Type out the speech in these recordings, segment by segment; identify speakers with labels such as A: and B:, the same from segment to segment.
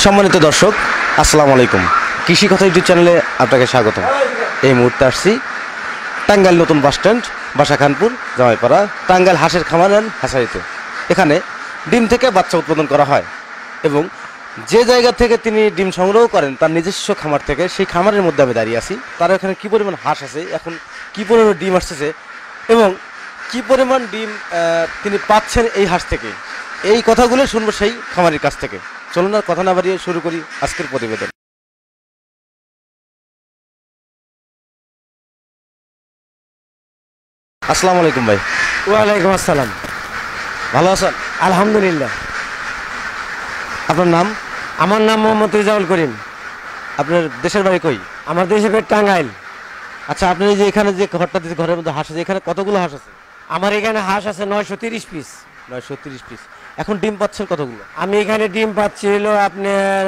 A: সম্মানিত দর্শক, আসসালামু আলাইকুম। কৃষি কথা ইউটিউব চ্যানেলে আপনাকে স্বাগত। এই মুহূর্তে আসছি টাঙ্গাইল নতুন বাস স্ট্যান্ড, বাসা খানপুর, জামাইপাড়া, টাঙ্গাইল হাঁসের খামার অ্যান্ড হ্যাচারিতে। এখানে ডিম থেকে বাচ্চা উৎপাদন করা হয় এবং যে জায়গা থেকে তিনি ডিম সংগ্রহ করেন তার নিজস্ব খামার থেকে, সেই খামারের মধ্যে আমি দাঁড়িয়ে আছি। তার এখানে কী পরিমাণ হাঁস আছে, এখন কী পরিমাণ ডিম আসতেছে এবং কী পরিমাণ ডিম তিনি পাচ্ছেন এই হাঁস থেকে, এই কথাগুলো শুনবো সেই খামারের কাছ থেকে। চলুন আর কথা না বাড়িয়ে শুরু করি আজকের প্রতিবেদন। আসসালামু আলাইকুম ভাই।
B: ওয়ালাইকুম আসসালাম।
A: ভালো আছেন?
B: আলহামদুলিল্লাহ।
A: আপনার নাম?
B: আমার নাম মোহাম্মদ রিজাউল করিম।
A: আপনার দেশের বাড়ি কই?
B: আমার দেশে পেট টাঙ্গাইল।
A: আচ্ছা, আপনি এই যে এখানে যে ঘরটা দিচ্ছে, ঘরের মধ্যে হাঁস আছে, এখানে কতগুলো হাঁস আছে?
B: আমার এখানে হাঁস আছে 930 পিস।
A: 930 পিস। এখন ডিম পাচ্ছেন কতগুলো?
B: আমি এখানে ডিম পাচ্ছি হলো আপনার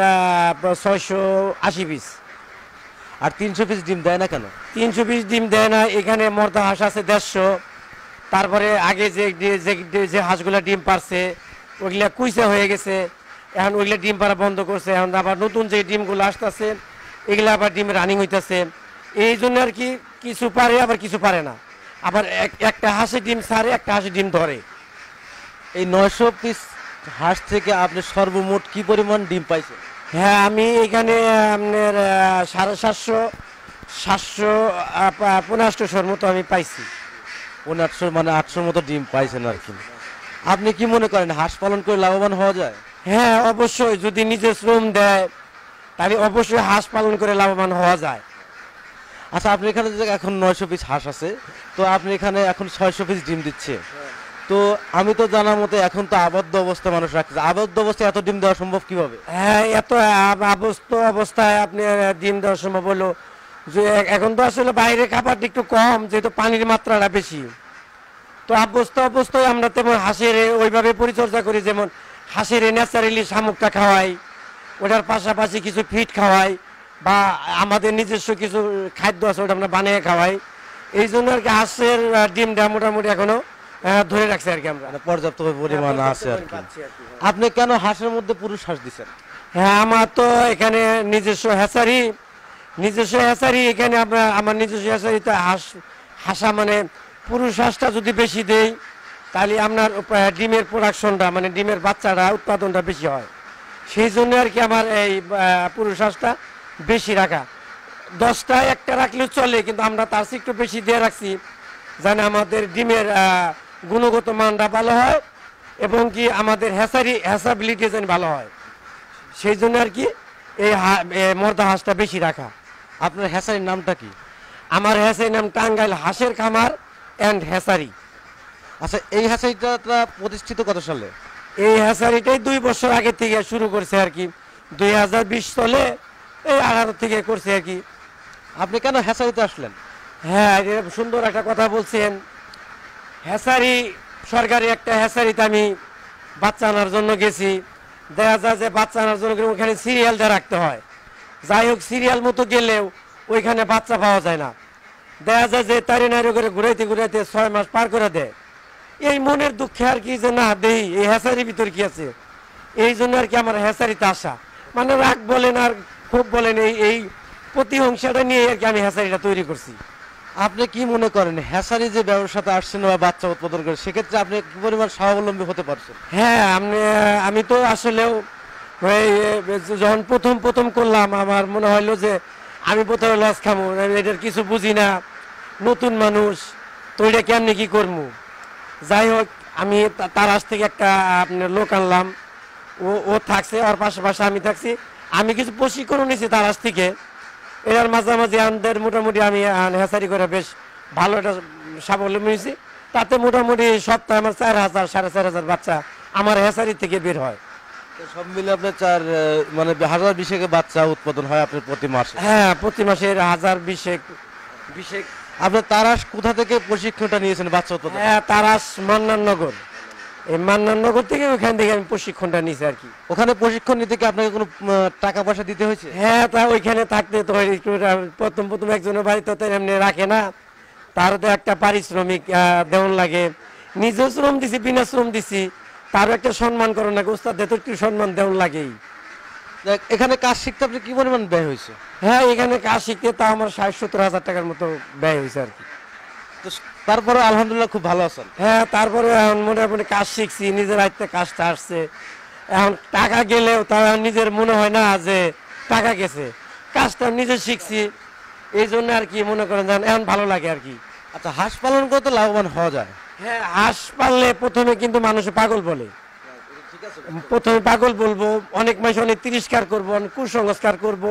B: 680 পিস।
A: আর 300 পিস ডিম দেয় না কেন?
B: 300 পিস ডিম দেয় না। এখানে মর্দা হাঁস আছে 150। তারপরে আগে যে হাঁসগুলা ডিম পারছে ওইগুলা কুইসা হয়ে গেছে, এখন ওইগুলা ডিম পাড়া বন্ধ করছে। এখন আবার নতুন যে ডিমগুলো আসতেছে এগুলা আবার ডিম রানিং হইতেছে। এই জন্য আর কি কিছু পারে আবার কিছু পারে না। আবার একটা হাঁসের ডিম ছাড়ে, একটা হাঁসের ডিম ধরে।
A: এই 900 পিস হাঁস থেকে আপনি সর্বমোট কি পরিমাণ ডিম পাইছেন?
B: হ্যাঁ, আমি এখানে আপনার 750-750 মতো আমি পাইছি।
A: 800 মানে 800 মতো ডিম পাইছেন আর কি। আপনি কি মনে করেন হাঁস পালন করে লাভবান হওয়া যায়?
B: হ্যাঁ, অবশ্যই। যদি নিজে শ্রম দেয় তাহলে অবশ্যই হাঁস পালন করে লাভবান হওয়া যায়।
A: আচ্ছা, আপনি এখানে যে এখন 900 পিস হাঁস আছে, তো আপনি এখানে এখন 600 পিস ডিম দিচ্ছে। তো আমি তো জানার মতে এখন তো আবদ্ধ অবস্থায় মানুষ রাখছে, আবদ্ধ অবস্থায় এত ডিম দেওয়া সম্ভব কিভাবে?
B: হ্যাঁ, এত আবস্থ অবস্থায় আপনি ডিম দেওয়া সম্ভব হলো যে এখন তো আসলে বাইরে খাবারটা একটু কম, যেহেতু পানির মাত্রাটা বেশি। তো অবস্থায় আমরা তেমন হাঁসের ওইভাবে পরিচর্যা করি, যেমন হাঁসের ন্যাচারালি শামুকটা খাওয়াই, ওটার পাশাপাশি কিছু ফিড খাওয়াই, বা আমাদের নিজস্ব কিছু খাদ্য আছে ওটা আমরা বানিয়ে খাওয়াই। এই জন্য আর কি হাঁসের ডিমটা মোটামুটি এখনো ধরে রাখছি আর কি আমরা।
A: মানে পর্যাপ্ত পরিমাণ আছে আর কি। আপনি কেন হাঁসের মধ্যে পুরুষ হাঁস দিচ্ছেন?
B: হ্যাঁ, আমার তো এখানে নিজস্ব হ্যাচারি এখানে আমার নিজস্ব হ্যাচারিতে হাঁসা মানে পুরুষ হাঁসটা যদি বেশি দেই তাহলে আপনার ডিমের প্রোডাকশনটা মানে ডিমের বাচ্চাটা উৎপাদনটা বেশি হয়। সেই জন্য আর কি আমার এই পুরুষ হাঁসটা বেশি রাখা। 10টা একটা রাখলেও চলে, কিন্তু আমরা তার চেয়ে একটু বেশি দিয়ে রাখছি যেন আমাদের ডিমের গুণগত মানটা ভালো হয় এবং কি আমাদের হ্যাসাবিলিটি যেন ভালো হয়। সেই জন্য আর কি এই মর্দা হাঁসটা বেশি রাখা।
A: আপনার হ্যাচারির নামটা কি?
B: আমার হ্যাচারির নাম টাঙ্গাইল হাঁসের খামার অ্যান্ড হ্যাচারি।
A: আচ্ছা, এই হ্যাচারিটা প্রতিষ্ঠিত কত সালে?
B: এই হ্যাচারিটাই 2 বছর আগে থেকে শুরু করছে আর কি। 2020 সালে এই 18 থেকে করছে আর কি।
A: আপনি কেন হ্যাচারিতে আসলেন?
B: হ্যাঁ, এরকম সুন্দর একটা কথা বলছেন। হ্যাচারি সরকারি একটা হ্যাচারিতে আমি বাচ্চা আনার জন্য গেছি। দেখা যায় যে বাচ্চা আনার জন্য ওখানে সিরিয়াল দিয়ে রাখতে হয়। যাই হোক, সিরিয়াল মতো গেলেও ওইখানে বাচ্চা পাওয়া যায় না। দেখা যায় যে তারি নারি করে ঘুরাইতে 6 মাস পার করে দেয়। এই মনের দুঃখে আর কি যে না দেই এই হ্যাচারির ভিতর কি আছে, এই জন্য আর কি আমার হ্যাচারিতে আসা। মানে রাগ বলেন আর খুব বলেন, এই প্রতিহিংসাটা নিয়ে আর কি আমি হ্যাচারিটা তৈরি করছি।
A: আপনি কি মনে করেন হ্যাচারি যে ব্যবসাতে আসছেন বা বাচ্চা উৎপাদন করে, সেক্ষেত্রে আপনি কি পরিমাণ স্বাবলম্বী হতে পারছেন?
B: হ্যাঁ, আমি তো আসলেও যখন প্রথম করলাম আমার মনে হইলো যে আমি প্রথমে লস খামো, এটার কিছু বুঝি না, নতুন মানুষ তো এটা কেমনি কি করবো। যাই হোক, আমি তার কাছ থেকে একটা আপনার লোক আনলাম, ও থাকছে, ওর পাশাপাশি আমি থাকছি। আমি কিছু প্রশিক্ষণও নিয়েছি তার কাছ থেকে। এর মাঝামাঝি আমাদের মোটামুটি আমি হ্যাচারি করে বেশ ভালো একটা স্বাবলম্বী হয়েছি। তাতে মোটামুটি সপ্তাহে আমার 4,000 4,500 বাচ্চা আমার হ্যাচারি থেকে বের হয়।
A: সব মিলে আপনার মানে 1020 বাচ্চা উৎপাদন হয় আপনার প্রতি মাসে?
B: হ্যাঁ, প্রতি মাসের 1020।
A: আপনার তারাস কোথা থেকে প্রশিক্ষণটা নিয়েছেন বাচ্চা উৎপাদন?
B: হ্যাঁ, তারাস মান্নাননগর। এই মান্নাননগর থেকে ওইখান থেকে আমি প্রশিক্ষণটা নিয়েছি আর কি।
A: ওখানে প্রশিক্ষণ নিতে কি আপনাকে কোনো টাকা পয়সা দিতে হয়েছে?
B: হ্যাঁ, তা ওইখানে থাকতে তো একটু প্রথম একজনের বাড়িতে তো এমনি রাখে না, তারও তো একটা পারিশ্রমিক দেওয়ান লাগে। নিজেও শ্রম দিছি, বিনা শ্রম দিছি, তারও একটা সম্মান করো না, উস্তাদদের তো একটু সম্মান দেওয়ান লাগেই।
A: দেখ, এখানে কাজ শিখতে আপনি কি পরিমাণ ব্যয় হয়েছে?
B: হ্যাঁ, এখানে কাজ শিখতে তা আমার 60-70 হাজার টাকার মতো ব্যয় হয়েছে আর কি।
A: তো তারপরে আলহামদুলিল্লাহ খুব ভালো আছেন।
B: হ্যাঁ, তারপরে এখন মোটামুটি কাজ শিখছি, নিজের আয়ত্তে কাজটা আসছে। এখন টাকা গেলেও তার নিজের মনে হয় না যে টাকা গেছে, কাজটা নিজে শিখছি, এই জন্য আর কি মনে করেন যে এখন ভালো লাগে আর কি।
A: আচ্ছা, হাঁস পালন করে তো লাভবান হওয়া যায়।
B: হ্যাঁ, হাঁস পাললে প্রথমে কিন্তু মানুষ পাগল বলে, প্রথমে পাগল বলবো, অনেক মানুষ অনেক তিরস্কার করবো, অনেক কুসংস্কার করবো,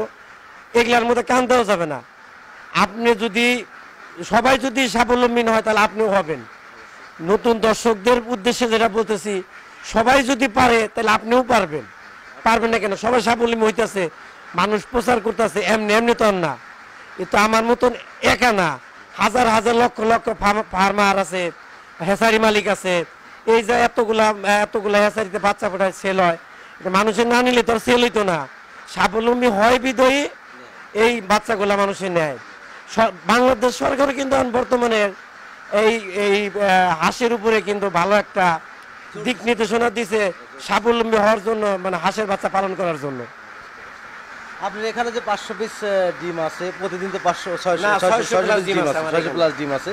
B: এগুলার মধ্যে কান দেওয়া যাবে না। আপনি যদি সবাই যদি স্বাবলম্বী না হয় তাহলে আপনিও হবেন। নতুন দর্শকদের উদ্দেশ্যে যেটা বলতেছি, সবাই যদি পারে তাহলে আপনিও পারবেন। পারবেন না কেন? সবাই স্বাবলম্বী হইতেছে, মানুষ প্রচার করতেছে, এমনি এমনি তো আর না। এ তো আমার মতন একা না, হাজার হাজার লক্ষ লক্ষ ফার্মার আছে, হেসারি মালিক আছে। এই যে এতগুলা হেসারিতে বাচ্চা ফোটায় সেল হয়, এটা মানুষের না নিলে তো আর সেল হইতো না। স্বাবলম্বী হয় বিদয়ী এই বাচ্চাগুলা মানুষের নেয়। বাংলাদেশ সরকারও কিন্তু এখন বর্তমানে এই এই হাঁসের উপরে কিন্তু ভালো একটা দিক নির্দেশনা দিছে স্বাবলম্বী হওয়ার জন্য, মানে হাঁসের বাচ্চা পালন করার জন্য।
A: আপনার এখানে যে 500 পিস ডিম আছে, প্রতিদিন তো 500
B: না, 600 plus ডিম
A: ডিম
B: আছে
A: আছে,
B: আমার
A: 600 প্লাস ডিম আছে।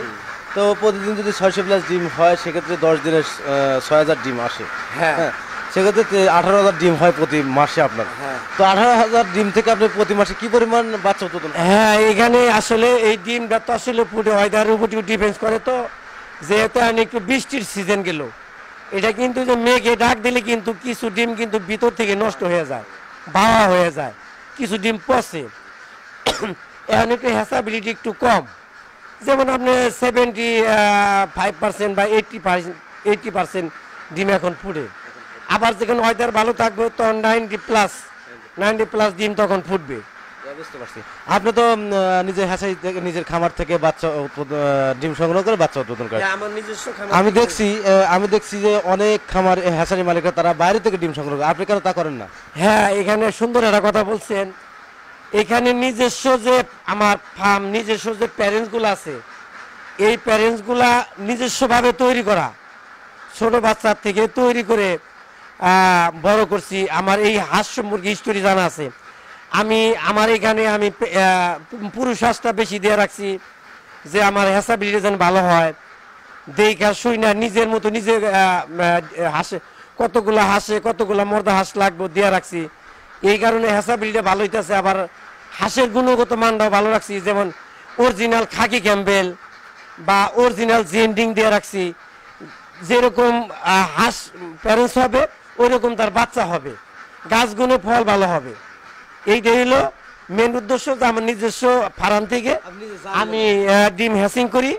A: তো প্রতিদিন যদি 600 প্লাস ডিম হয়, সেক্ষেত্রে 10 দিনে 6000 ডিম আসে।
B: হ্যাঁ।
A: হ্যাঁ, সেক্ষেত্রে 18,000 ডিম হয় প্রতি মাসে আপনার।
B: হ্যাঁ।
A: তো 18,000 ডিম থেকে আপনি প্রতি মাসে কি পরিমাণ বাচ্চা উৎপাদন করেন?
B: হ্যাঁ, এখানে আসলে এই ডিমটা তো আসলে ফুটে ওয়েদারের উপর ডিপেন্ড করে। তো যেহেতু একটু বৃষ্টির সিজন গেল, এটা কিন্তু যে মেঘে ডাক দিলে কিন্তু কিছু ডিম কিন্তু ভিতর থেকে নষ্ট হয়ে যায়, বাওয়া হয়ে যায়, কিছু ডিম পচে। এখন একটু হ্যাসাবিলিটি একটু কম, যেমন আপনি 75% বা 80% ডিম এখন ফুটে। আবার যখন ওয়েদার ভালো থাকবে তখন 90+ ডিম তখন ফুটবে।
A: বুঝতে পারছি। আপনি তো নিজের হ্যাচারি থেকে, নিজের খামার থেকে বাচ্চা ডিম সংগ্রহ করে বাচ্চা উৎপাদন করেন।
B: আমার নিজস্ব
A: আমি দেখছি যে অনেক খামার হ্যাচারি মালিকরা তারা বাইরে থেকে ডিম সংগ্রহ করে, আপনি কেন তা করেন না?
B: হ্যাঁ, এখানে সুন্দর একটা কথা বলছেন। এখানে নিজস্ব যে আমার ফার্ম, নিজস্ব যে প্যারেন্টসগুলো আছে, এই প্যারেন্টসগুলা নিজস্বভাবে তৈরি করা, ছোট বাচ্চার থেকে তৈরি করে বড় করছি। আমার এই হাঁস মুরগি হিস্টোরি জানা আছে। আমার এখানে আমি পুরুষ হাঁসটা বেশি দিয়ে রাখছি, যে আমার হ্যাসাবিলিটি যেন ভালো হয়, দেখা শুই না নিজের মতো নিজে হাঁসে কতগুলা মর্দা হাঁস লাগবে দিয়ে রাখছি। এই কারণে হ্যাসাবিলিটি ভালো হইতেছে। আবার হাঁসের গুণগত মানটাও ভালো রাখছি, যেমন অরিজিনাল খাকি ক্যাম্বেল বা অরিজিনাল জেন্ডিং দিয়ে রাখছি। যেরকম হাঁস প্যারেন্টস হবে ওই রকম তার বাচ্চা হবে, গাছগুলো ফল ভালো হবে। এইটাই হলো মেন উদ্দেশ্য, যে আমার নিজস্ব ফার্ম থেকে আমি ডিম হ্যাসিং করি,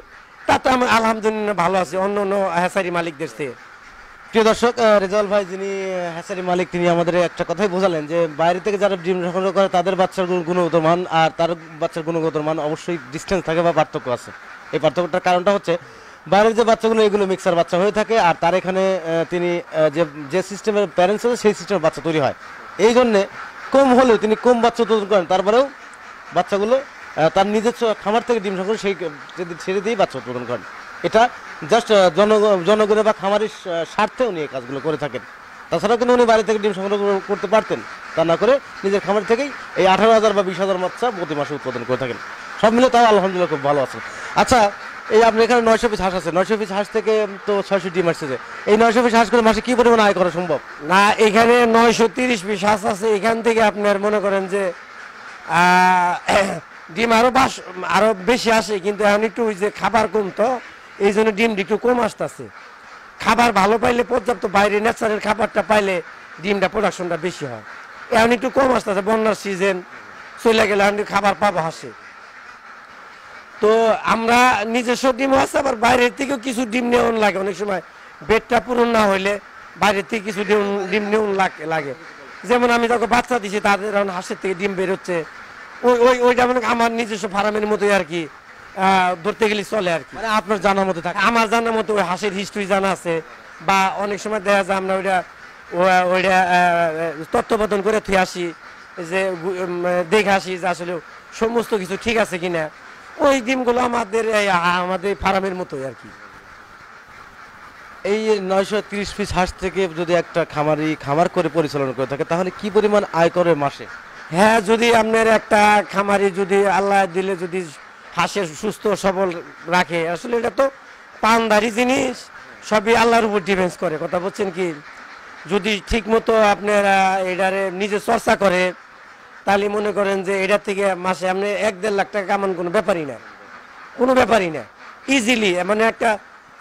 B: তাতে আমি আলহামদুলিল্লাহ ভালো আছি অন্য অন্য হ্যাসারি মালিকদের চেয়ে।
A: প্রিয় দর্শক, রেজাউল ভাই যিনি হ্যাচারি মালিক, তিনি আমাদের একটা কথাই বোঝালেন যে বাইরে থেকে যারা ডিম সংগ্রহ করে তাদের বাচ্চার গুণগত মান আর তার বাচ্চার গুণগত মান অবশ্যই ডিস্টেন্স থাকে বা পার্থক্য আছে। এই পার্থক্যটার কারণটা হচ্ছে বাইরের যে বাচ্চাগুলো এগুলো মিক্সার বাচ্চা হয়ে থাকে, আর তার এখানে তিনি যে সিস্টেমের প্যারেন্টস আছে সেই সিস্টেমের বাচ্চা তৈরি হয়। এই জন্যে কম হলেও তিনি কম বাচ্চা উৎপাদন করেন, তারপরেও বাচ্চাগুলো তার নিজস্ব খামার থেকে ডিম সংগ্রহ ছেড়ে দিয়েই বাচ্চা উৎপাদন করেন। এটা জাস্ট জনগণের বা খামারের স্বার্থে উনি এই কাজগুলো করে থাকেন। তাছাড়াও কিন্তু উনি বাইরে থেকে ডিম সংগ্রহ করতে পারতেন, তা না করে নিজের খামার থেকেই এই 18,000 বা 20,000 বাচ্চা প্রতি মাসে উৎপাদন করে থাকেন। সব মিলে তাও আলহামদুলিল্লাহ খুব ভালো আছে। আচ্ছা, এই আপনি এখানে 900 পিস হাঁস আছে, 900 পিস হাঁস থেকে তো 600 ডিম আসছে, যে এই 900 পিস হাঁস করে মাসে কি পরিমাণ আয় করা সম্ভব?
B: না, এখানে 930 পিস হাঁস আছে। এখান থেকে আপনার মনে করেন যে ডিম আরো বেশি আসে, কিন্তু এখন একটু ওই যে খাবার কম, তো এই জন্য ডিম একটু কম আসতেছে। খাবার ভালো পাইলে, পর্যাপ্ত বাইরে ন্যাচারাল খাবারটা পাইলে ডিমটা প্রোডাকশনটা বেশি হয়। এখন একটু কম আসতেছে, বন্যার সিজন চলে গেলে এখন খাবার পাবো হাসে। তো আমরা নিজস্ব ডিম আছে, আবার বাইরের থেকেও কিছু ডিম নেওয়া লাগে। অনেক সময় বেডটা পূরণ না হইলে বাইরের থেকে কিছু ডিম নেওয়া লাগে। যেমন আমি যখন বাচ্চা দিছি, তাদের এখন হাঁসের থেকে ডিম বেরোচ্ছে, ওইটা মানে আমার নিজস্ব ফার্মের মতোই আর কি, ধরতে গেলে চলে আর কি।
A: মানে আপনার জানার মতো থাকে?
B: আমার জানার মতো ওই হাঁসের হিস্ট্রি জানা আছে, বা অনেক সময় দেখা যায় আমরা ওইটা তত্ত্বাবধান করে থুয়ে আসি, যে দেখে আসি যে আসলে সমস্ত কিছু ঠিক আছে কিনা। ওই ডিমগুলো আমাদের ফার্মের মতোই আর কি।
A: এই 930 পিস হাঁস থেকে যদি একটা খামারি খামার করে পরিচালনা করে থাকে তাহলে কি পরিমাণ আয় করে মাসে?
B: হ্যাঁ, যদি আপনার একটা খামারি যদি আল্লাহ দিলে যদি হাঁসের সুস্থ সবল রাখে, আসলে এটা তো পানদারি জিনিস, সবই আল্লাহর উপর ডিপেন্ড করে। কথা বলছেন কি, যদি ঠিক মতো আপনারা এটারে নিজে চর্চা করে তাহলে মনে করেন যে এটার থেকে মাসে আপনি 1-1.5 লাখ টাকা কামান কোনো ব্যাপারই না, কোনো ব্যাপারই না। ইজিলি মানে একটা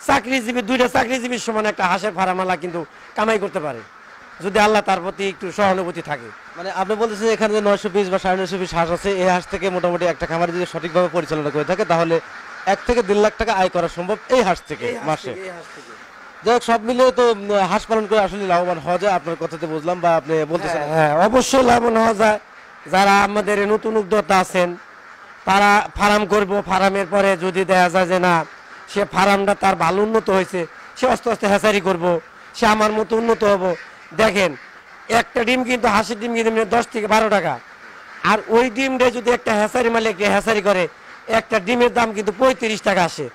B: চাকরিজীবী, 2টা চাকরিজীবীর সমান একটা হাঁসের ফার্মালা কিন্তু কামাই করতে পারে, যদি আল্লাহ তার প্রতি একটু সহানুভূতি থাকে।
A: মানে আপনি বলতেছেন এখানে যে 900 পিস বা 950 পিস হাঁস আছে, এই হাঁস থেকে মোটামুটি একটা খামারে যদি সঠিকভাবে পরিচালনা করে থাকে তাহলে 1 থেকে 1.5 লাখ টাকা আয় করা সম্ভব এই হাঁস থেকে মাসে। যাই হোক, সব মিলিয়ে তো হাঁস পালন করে আসলে লাভবান হওয়া যায়, আপনার কথাতে বুঝলাম বা আপনি বলতেছেন।
B: হ্যাঁ, অবশ্যই লাভবান হওয়া যায়। যারা আমাদের এই নতুন উদ্যোক্তা আছেন তারা ফার্ম করব, ফার্মের পরে যদি দেখা যায় যে না সে ফার্মটা তার ভালো উন্নত হয়েছে, সে আস্তে আস্তে হ্যাচারি করব, সে আমার মতো উন্নত হব। দেখেন, একটা ডিম কিন্তু হাঁসের ডিম কিন্তু 10 থেকে 12 টাকা, আর ওই ডিমটা যদি একটা হ্যাচারি মালিক হ্যাচারি করে, একটা ডিমের দাম কিন্তু 35 টাকা আসে,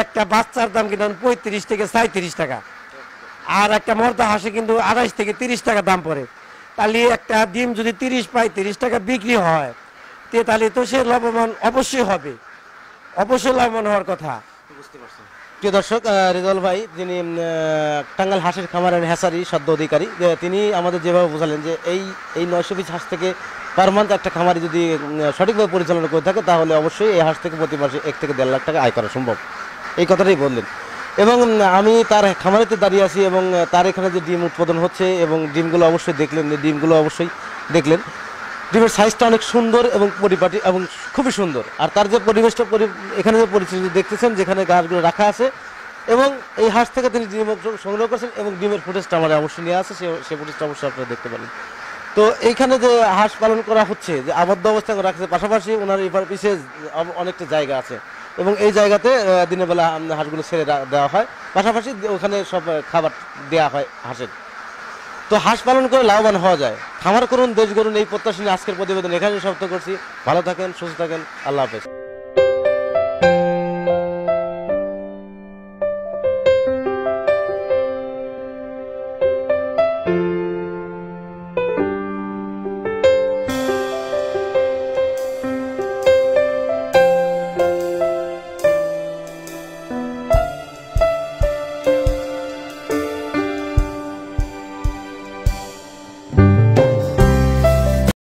B: একটা বাচ্চার দাম কিন্তু 35 থেকে 37 টাকা, আর একটা মর্দা হাঁসে কিন্তু 28 থেকে 30 টাকা দাম পড়ে। তাহলে একটা ডিম যদি 30-35 টাকা বিক্রি হয়, তাহলে তো সে লাভবান অবশ্যই হবে, অবশ্যই লাভবান হওয়ার কথা।
A: প্রিয় দর্শক, রেজাউল ভাই যিনি টাঙ্গাইল হাঁসের খামারের হ্যাচারি সদ্য অধিকারী, তিনি আমাদের যেভাবে বোঝালেন যে এই 900 পিস হাঁস থেকে পার মান্থ একটা খামারি যদি সঠিকভাবে পরিচালনা করে থাকে তাহলে অবশ্যই এই হাঁস থেকে প্রতি মাসে 1 থেকে 1.5 লাখ টাকা আয় করা সম্ভব, এই কথাটাই বললেন। এবং আমি তার খামারেতে দাঁড়িয়ে আছি এবং তার এখানে যে ডিম উৎপাদন হচ্ছে এবং ডিমগুলো অবশ্যই দেখলেন, ডিমের সাইজটা অনেক সুন্দর এবং পরিপাটি এবং খুবই সুন্দর। আর তার যে পরিবেশটা এখানে যে পরিস্থিতি দেখতেছেন, যেখানে গাছগুলো রাখা আছে এবং এই হাঁস থেকে তিনি ডিম সংগ্রহ করছেন এবং ডিমের ফুটেজটা আমার অবশ্যই নিয়ে আছে, সে ফুটেজটা অবশ্যই আপনারা দেখতে পারেন। তো এইখানে যে হাঁস পালন করা হচ্ছে, যে আবদ্ধ অবস্থায় রাখছে, পাশাপাশি ওনার এবার পিছিয়ে অনেকটা জায়গা আছে এবং এই জায়গাতে দিনের বেলা হাঁসগুলো ছেড়ে দেওয়া হয়, পাশাপাশি ওখানে সব খাবার দেওয়া হয় হাঁসের। তো হাঁস পালন করে লাভবান হওয়া যায়, খামার করুন, দেশ গড়ুন, এই প্রত্যাশা নিয়ে আজকের প্রতিবেদন এখানে সমাপ্ত করছি। ভালো থাকেন, সুস্থ থাকেন, আল্লাহ হাফেজ।